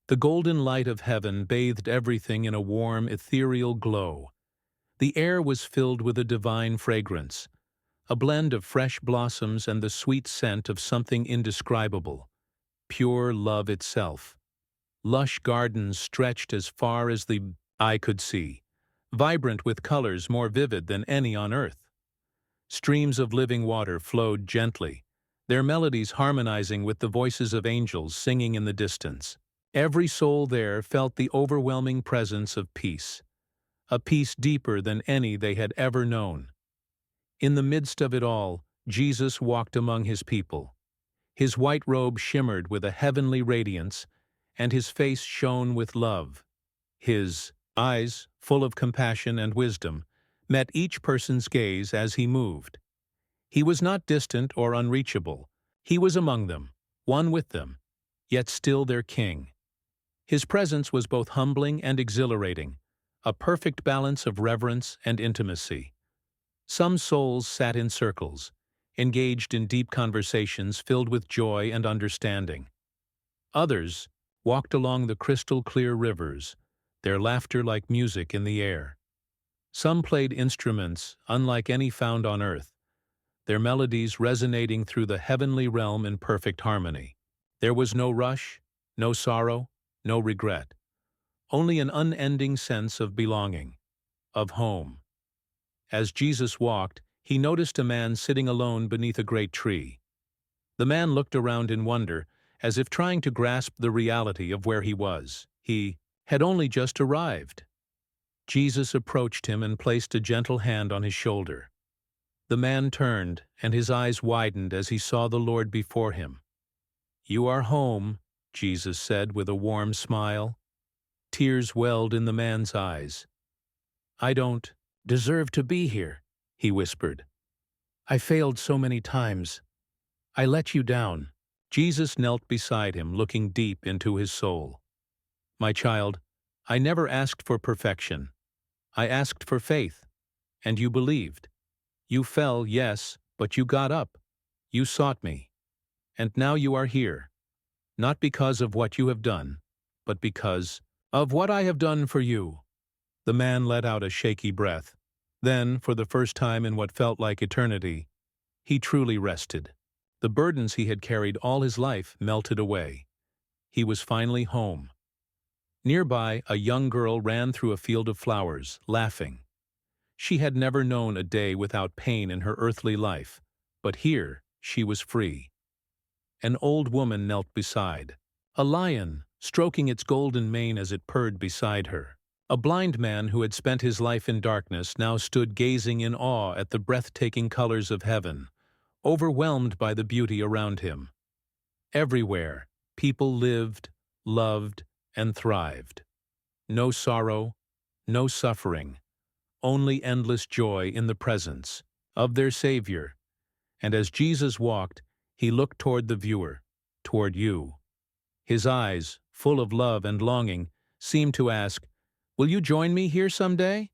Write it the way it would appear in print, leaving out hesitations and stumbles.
The golden light of heaven bathed everything in a warm, ethereal glow. The air was filled with a divine fragrance, a blend of fresh blossoms and the sweet scent of something indescribable, pure love itself. Lush gardens stretched as far as the eye could see, vibrant with colors more vivid than any on earth. Streams of living water flowed gently, their melodies harmonizing with the voices of angels singing in the distance. Every soul there felt the overwhelming presence of peace, a peace deeper than any they had ever known. In the midst of it all, Jesus walked among his people. His white robe shimmered with a heavenly radiance, and his face shone with love. His eyes, full of compassion and wisdom, met each person's gaze as he moved. He was not distant or unreachable. He was among them, one with them, yet still their king. His presence was both humbling and exhilarating, a perfect balance of reverence and intimacy. Some souls sat in circles, engaged in deep conversations filled with joy and understanding. Others walked along the crystal-clear rivers, their laughter like music in the air. Some played instruments unlike any found on earth, their melodies resonating through the heavenly realm in perfect harmony. There was no rush, no sorrow, no regret, only an unending sense of belonging, of home. As Jesus walked, he noticed a man sitting alone beneath a great tree. The man looked around in wonder, as if trying to grasp the reality of where he was. He had only just arrived. Jesus approached him and placed a gentle hand on his shoulder. The man turned, and his eyes widened as he saw the Lord before him. "You are home," Jesus said with a warm smile. Tears welled in the man's eyes. "I don't deserve to be here," he whispered. "I failed so many times. I let you down." Jesus knelt beside him, looking deep into his soul. "My child, I never asked for perfection. I asked for faith, and you believed. You fell, yes, but you got up. You sought me. And now you are here, not because of what you have done, but because of what I have done for you." The man let out a shaky breath. Then, for the first time in what felt like eternity, he truly rested. The burdens he had carried all his life melted away. He was finally home. Nearby, a young girl ran through a field of flowers, laughing. She had never known a day without pain in her earthly life, but here she was free. An old woman knelt beside, a lion stroking its golden mane as it purred beside her. A blind man who had spent his life in darkness now stood gazing in awe at the breathtaking colors of heaven, overwhelmed by the beauty around him. Everywhere, people lived, loved, and thrived. No sorrow, no suffering, only endless joy in the presence of their Savior. And as Jesus walked, he looked toward the viewer, toward you. His eyes, full of love and longing, seemed to ask, "Will you join me here someday?"